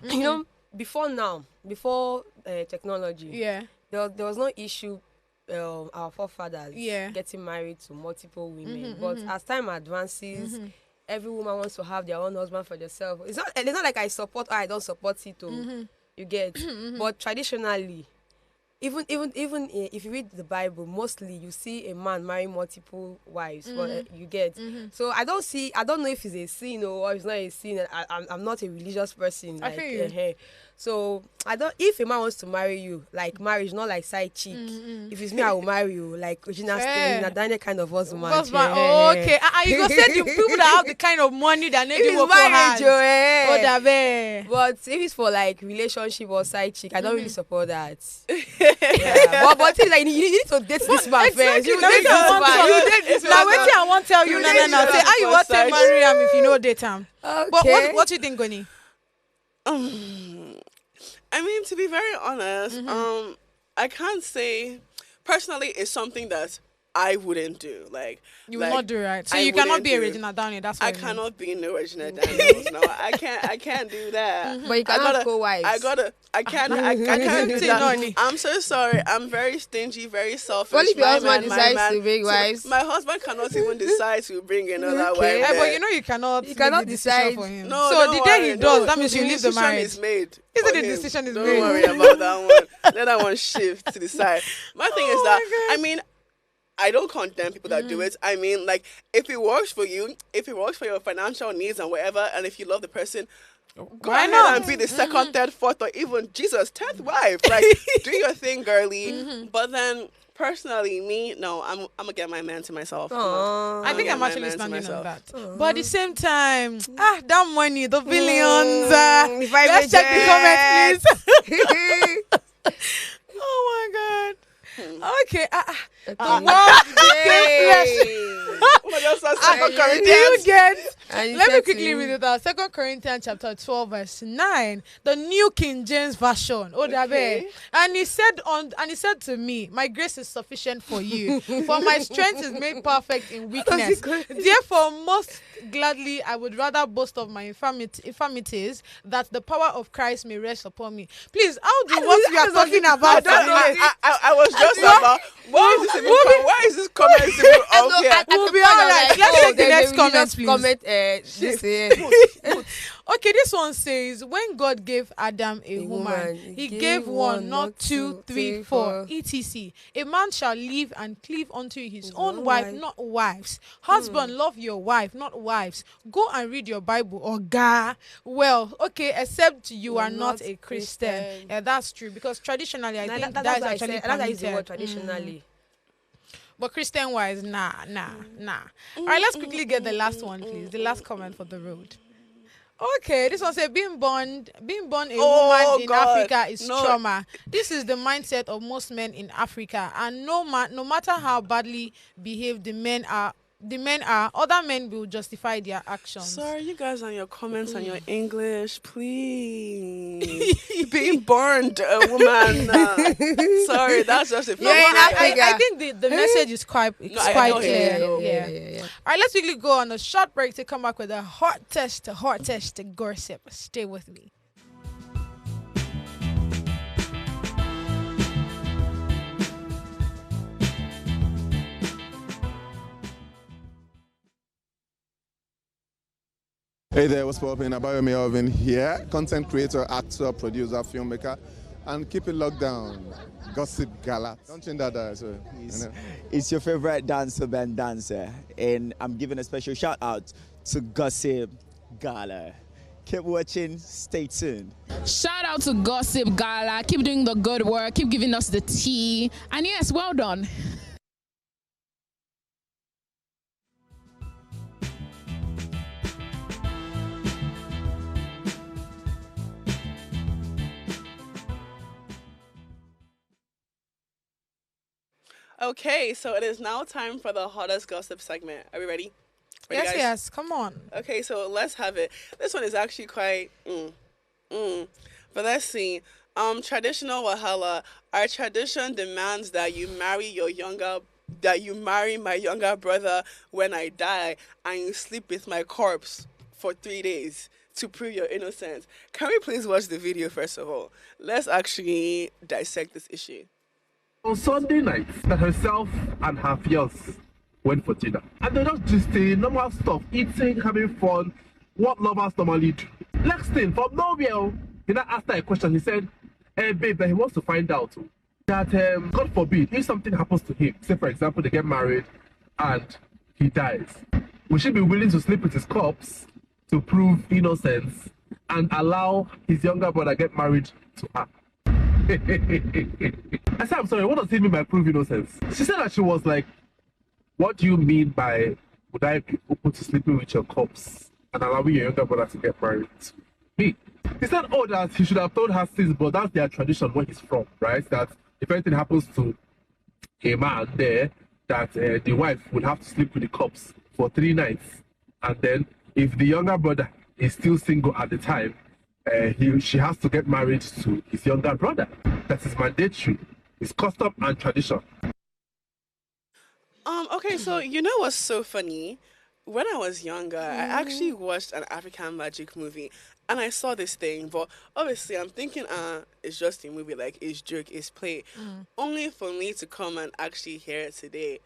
before technology, Yeah. there was no issue. Our forefathers Yeah. getting married to multiple women, but as time advances, every woman wants to have their own husband for themselves. It's not like I support or I don't support it. You get, but traditionally, even if you read the Bible, mostly you see a man marrying multiple wives. You get, so I don't know if it's a sin or it's not a sin. I'm not a religious person. I feel you. So if a man wants to marry you, like marriage, not like side chick. If it's me, I will marry you like Regina Daniel kind of husband. Okay. You go say the people that have the kind of money that need to work for hands. But if it's for like relationship or side chick, I don't really support that. Yeah. but it's like you need to date this man first. You date this man. Now wait till I won't tell you. No. Say how you want to marry him if you know date him. Okay. But what you think, Goni? I mean, to be very honest, I can't say personally it's something that I wouldn't do. You will not do, right? So I you cannot wouldn't be a do. Regina Daniel. That's what I cannot be no Regina Daniels. No, I can't do that. But you cannot co-wives. I can't do that. I'm so sorry. I'm very stingy, very selfish. What if your husband my decides man. to bring wives? My husband cannot even decide to bring another Okay. wife. But you know you cannot. You cannot make the decision decide. for him. No, so don't the day he worry, does, no. that means you The leave the decision marriage. is made. Isn't for the him. decision is Don't made? worry about that one. Let that one shift to the side. My thing is that I mean, I don't condemn people that do it. I mean, like, if it works for you, if it works for your financial needs and whatever, and if you love the person, go Why ahead not? and be the second, third, fourth, or even Jesus' 10th wife. Like, do your thing, girly. But then, personally, me, no, I'm gonna get my man to myself. I think get I'm my actually man to standing on myself. that. But at the same time, that money, the billions. If I Let's check the comments, please. Oh my God. Okay. What? Do you get And he Let me said to quickly him, read it out. 2 Corinthians chapter 12, verse 9. The New King James Version. Oh, Okay. and he said to me, my grace is sufficient for you, for my strength is made perfect in weakness. Therefore, most gladly I would rather boast of my infirmities, that the power of Christ may rest upon me. Please, how do what we are talking about? I was just about. Why is this comment even up here? We'll be all right. Let's take the next comment, please. Comment, this Okay, this one says, when God gave Adam a woman, he gave one, not two, three, four, etc. A man shall live and cleave unto his own wife, not wives. Husband, love your wife, not wives. Go and read your Bible, or well, okay, except you are not a Christian. Yeah, that's true, because traditionally, I think that is actually permitted. Traditionally. But Christian wise, nah. All right, let's quickly get the last one, please. The last comment for the road. Okay, this one says being born a woman in Africa is trauma. This is the mindset of most men in Africa, and no matter how badly behaved the men are, other men will justify their actions. Sorry, you guys on your comments and your English, please. Being born a woman. Sorry, that's just a I think the message is quite clear. Yeah. All right, let's quickly go on a short break to come back with a hot test to gossip. Stay with me. Hey there, what's poppin'? Abayomi Alvin here, content creator, actor, producer, filmmaker, and keep it locked down. Gossip Gala. Don't change that dial, so, It's your favorite dancer, band dancer, and I'm giving a special shout out to Gossip Gala. Keep watching, stay tuned. Shout out to Gossip Gala. Keep doing the good work, keep giving us the tea, and yes, well done. Okay, so it is now time for the hottest gossip segment. Are we ready? Yes, guys? yes, come on. Okay, so let's have it. This one is actually quite but let's see. Traditional Wahala. Our tradition demands that you marry my younger brother when I die, and you sleep with my corpse for 3 days to prove your innocence. Can we please watch the video first of all? Let's actually dissect this issue. On Sunday night, that herself and her fiance went for dinner. And they're just gisting, normal stuff, eating, having fun, what lovers normally do. Next thing, from nowhere, he now asked her a question. He said, hey babe, that he wants to find out that, God forbid, if something happens to him, say for example, they get married and he dies, would she be willing to sleep with his corpse to prove innocence and allow his younger brother get married to her? I said, I'm sorry, what does it mean by prove innocence? She said that she was like, what do you mean by would I be open to sleeping with your corpse and allowing your younger brother to get married to me? He said, oh, that he should have told her since, but that's their tradition where he's from, right? That if anything happens to a man there, that the wife would have to sleep with the corpse for 3 nights. And then if the younger brother is still single at the time, she has to get married to his younger brother. That is mandatory. It's custom and tradition. Okay, so you know what's so funny? When I was younger, I actually watched an African magic movie, and I saw this thing, but obviously I'm thinking, it's just a movie, like it's joke, it's play. Only for me to come and actually hear it today,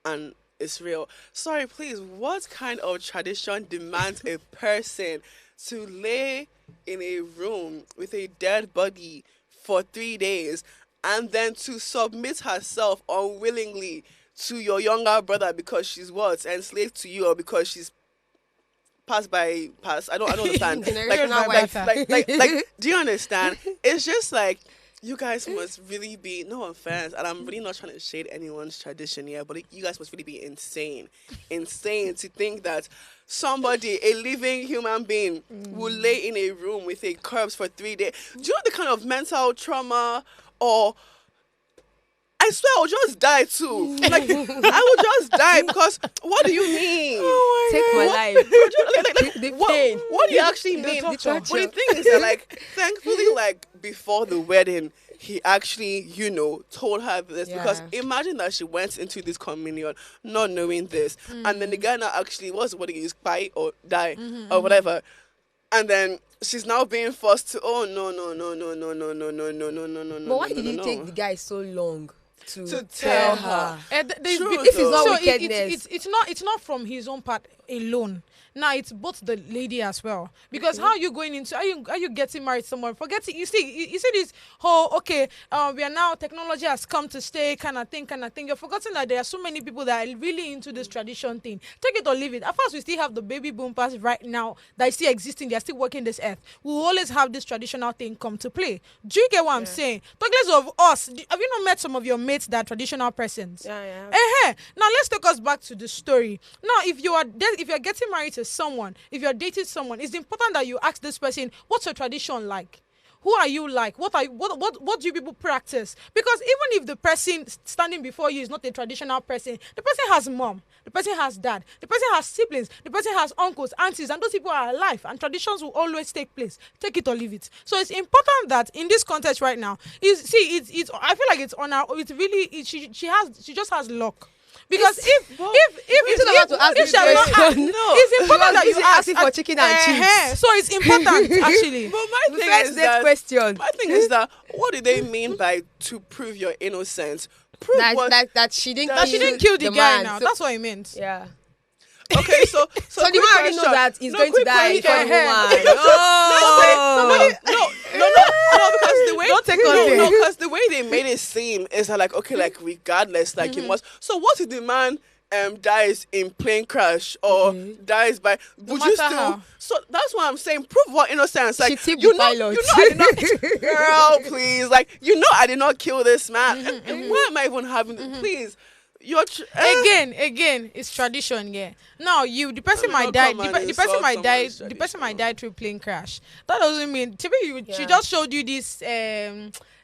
and it's real. Sorry, please, what kind of tradition demands a person to lay in a room with a dead body for 3 days and then to submit herself unwillingly to your younger brother because she's what? Enslaved to you, or because she's passed? I don't understand. like, do you understand? It's just like, you guys must really be, no offense, and I'm really not trying to shade anyone's tradition here, but you guys must really be insane to think that somebody, a living human being, will lay in a room with a corpse for 3 days. Do you know the kind of mental trauma, or I swear I'll just die too. Like I will just die because what do you mean? Take my life. What do you actually mean? But the thing is that, like, thankfully, like before the wedding, he actually, you know, told her this, because imagine that she went into this communion not knowing this, and then the guy now actually was what he is, fight or die or whatever, and then she's now being forced to, oh no. But why did it take the guy so long to tell her? If it's not wickedness, it's not from his own part alone. Now it's both the lady as well, because how are you going into, are you getting married to someone, forget it, you see this whole we are now, technology has come to stay kind of thing. You're forgetting that there are so many people that are really into this tradition thing. Take it or leave it. At first we still have the baby boom pass right now that is still existing, they're still working this earth. We will always have this traditional thing come to play. Do you get what I'm saying? Talk less of us. Have you not met some of your mates that are traditional persons? Yeah. Now let's take us back to the story. Now if you're getting married to someone, if you're dating someone, it's important that you ask this person, what's your tradition like? Who are you like? What do you people practice? Because even if the person standing before you is not a traditional person, the person has mom, the person has dad, the person has siblings, the person has uncles, aunties, and those people are alive, and traditions will always take place. Take it or leave it. So it's important that in this context right now, it's I feel like it's on our, it's really, she just has luck. Because if she has not, it's important that you ask for chicken and chips. So it's important actually. But my thing is that what do they mean by to prove your innocence? Prove that she didn't kill the guy man. Now that's what it meant. Yeah. Okay, so the man already knows that he's going to die for the woman. No, because the way because the way they made it seem is that, like, okay, like regardless, like you must. So what if the man dies in plane crash or dies by? Would you still? How. So that's what I'm saying. Prove what innocence. Like she the pilot. I did not. Girl, please, like I did not kill this man. And why am I even having? Please. Again, it's tradition, yeah. Now the person might die. The person might die through plane crash. That doesn't mean she just showed you this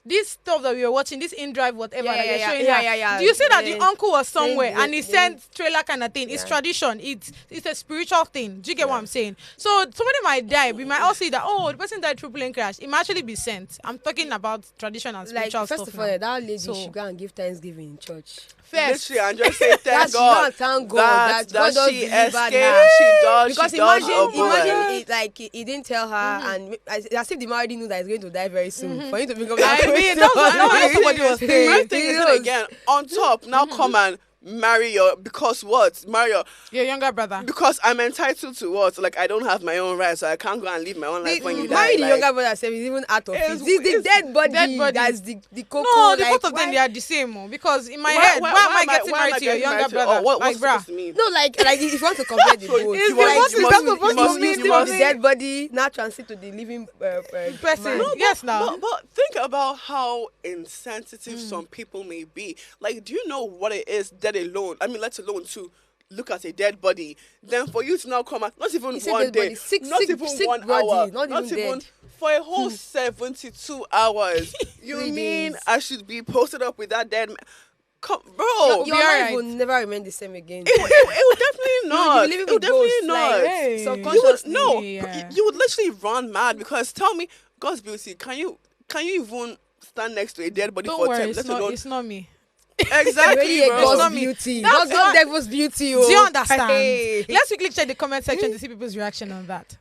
this stuff that we were watching, this in drive whatever that you're showing her. Do you see that the uncle was somewhere and he sent trailer kind of thing? It's tradition. It's a spiritual thing. Do you get what I'm saying? So somebody might die. We might all see that, oh, the person died through plane crash. It might actually be sent. I'm talking about tradition and spiritual stuff. First of all, that lady should go and give Thanksgiving in church. Literally, and just say thank God. Thank God that she escaped. Because imagine it, like he didn't tell her, and as if the man already knew that he's going to die very soon. For him to become that I mean, that's what somebody was saying. My thing is, again, on top, now come and marry marry your younger brother, because I'm entitled to what? Like, I don't have my own rights, so I can't go and live my own life when you die. Marry the younger brother, is even out of it. This the dead body. That's the cocoa. No, the both of them, they are the same. Because in my head, why am I getting married to your younger brother? What's supposed to mean? No, like if you want to compare the both, you must the dead body now transit to the living person. Yes, now. But think about how insensitive some people may be. Like, do you know what it is dead alone? I mean, let alone to look at a dead body. Then for you to now come out, not even one day, not even 1 hour, not even for a whole 72 hours. You mean I should be posted up with that dead man? Bro, your life will never remain the same again. It would definitely not. It would definitely not. Subconsciously, you would literally run mad, because tell me, God's beauty, can you even stand next to a dead body for 10 minutes? It's not me. Exactly, really bro. God's beauty. That's not devil's beauty. Do you understand? Hey. Let's quickly check the comment section to see people's reaction on that.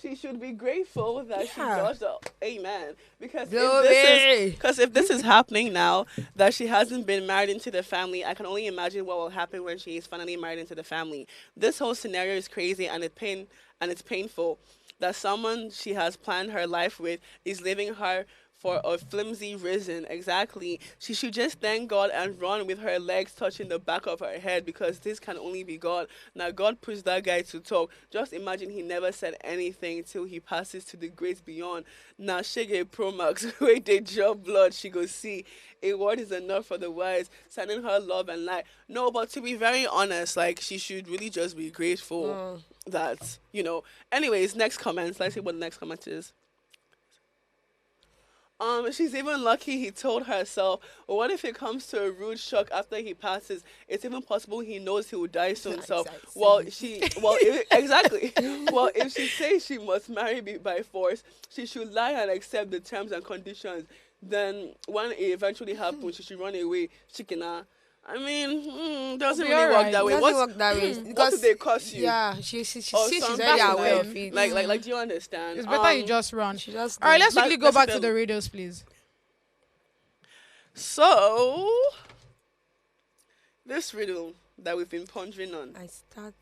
She should be grateful that she dodged the amen. Because if this is happening now, that she hasn't been married into the family, I can only imagine what will happen when she is finally married into the family. This whole scenario is crazy, and it's painful that someone she has planned her life with is leaving her for a flimsy reason. Exactly. She should just thank God and run with her legs touching the back of her head, because this can only be God. Now, God pushed that guy to talk. Just imagine he never said anything till he passes to the great beyond. Now, Shege Pro Max, where they draw blood, she go see. A word is enough for the wise, sending her love and light. No, but to be very honest, like, she should really just be grateful that, Anyways, next comments. Let's see what the next comment is. She's even lucky he told herself. Or what if it comes to a rude shock after he passes? It's even possible he knows he will die soon. So, exactly. Well, if she says she must marry me by force, she should lie and accept the terms and conditions. Then, when it eventually happens, she should run away. She cannot. I mean, doesn't really work that way. It doesn't work that way. What do they cost you? Yeah, she's already Like, aware of it. Like, do you understand? It's better you just run. She just All right, let's Like, quickly go back to the riddles, please. So, this riddle that we've been pondering on. I start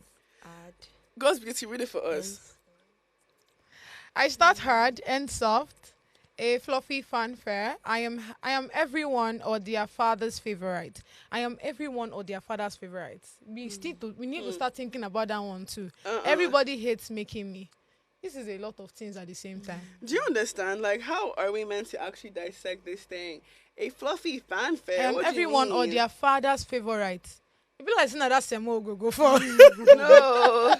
hard. God's beauty, read it for us. I start hard and soft. A fluffy fanfare. I am everyone or their father's favorite. I am everyone or their father's favorite. We need to start thinking about that one too. Everybody hates making me. This is a lot of things at the same time. Do you understand? Like, how are we meant to actually dissect this thing? A fluffy fanfare. I am what do you everyone or mean? their father's favorite. If you like saying that, that's Semo go for. No.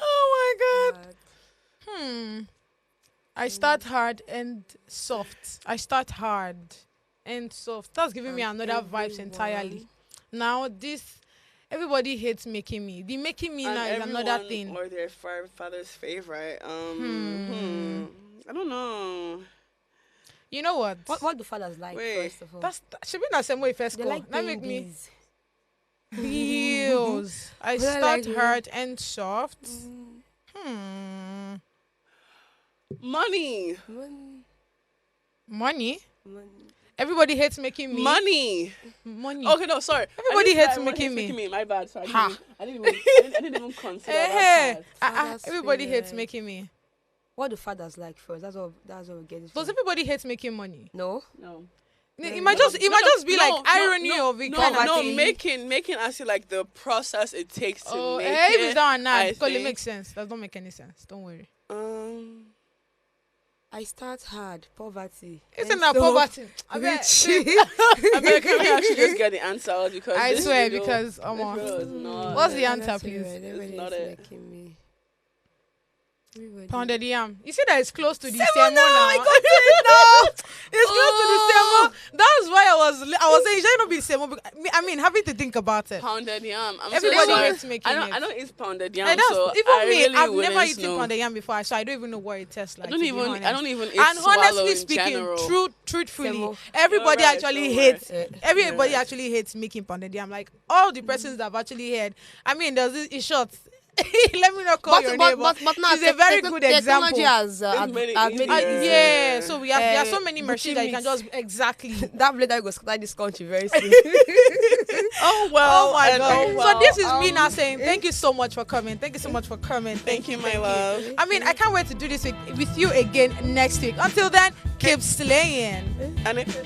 Oh my God. I start hard and soft. I start hard and soft. That's giving me another vibes entirely. Now this, everybody hates making me. The making me now is another thing. Or their father's favorite. I don't know. You know what? What do fathers like? First of all, should be not same way first. They like that make me babies. bills. I start hard and soft. Money. Money. Everybody hates making me. Money. Okay, no, sorry. Everybody hates making me. My bad. Sorry. Ha. I didn't even consider that. Everybody hates making me. What do fathers like first? That's all we get. Does everybody hates making money? No. It might just be like irony of it kind of thing. Making us see like the process it takes to make if it. it's that or not, because it think. makes sense. That don't make any sense. Don't worry. I start hard. Poverty. Isn't that poverty? I bet can we actually just get the answer because I this swear video, because this video is not. what's the answer, please? It's not it. Pounded yam. You see that it's close to the Semo semo now, now. I got it now. It's close to the semo. That's why I was saying it should not be semo. I mean, having to think about it. Pounded yam. Everybody so hates making I it. don't eat pounded yam, And that's, so even I me, really I've wouldn't never eaten know. pounded yam before, so I don't even know what it tastes like. I don't even eat and swallow honestly in speaking, general. truthfully, Semo. everybody You're right, actually you're hates. right. Everybody actually hates making pounded yam. Like all the persons that I've actually heard. I mean, there's this in short. Let me not call your neighbor. But now she's a very good example. Technology has made it made easier. it Yeah, so we have there are so many the machines that you can just that blade that goes scatter this country very soon. Oh well. Oh my God. Oh, well. So this is me now saying thank you so much for coming. Thank you so much for coming. Thank you, my love. I mean, I can't wait to do this with you again next week. Until then, keep slaying. And if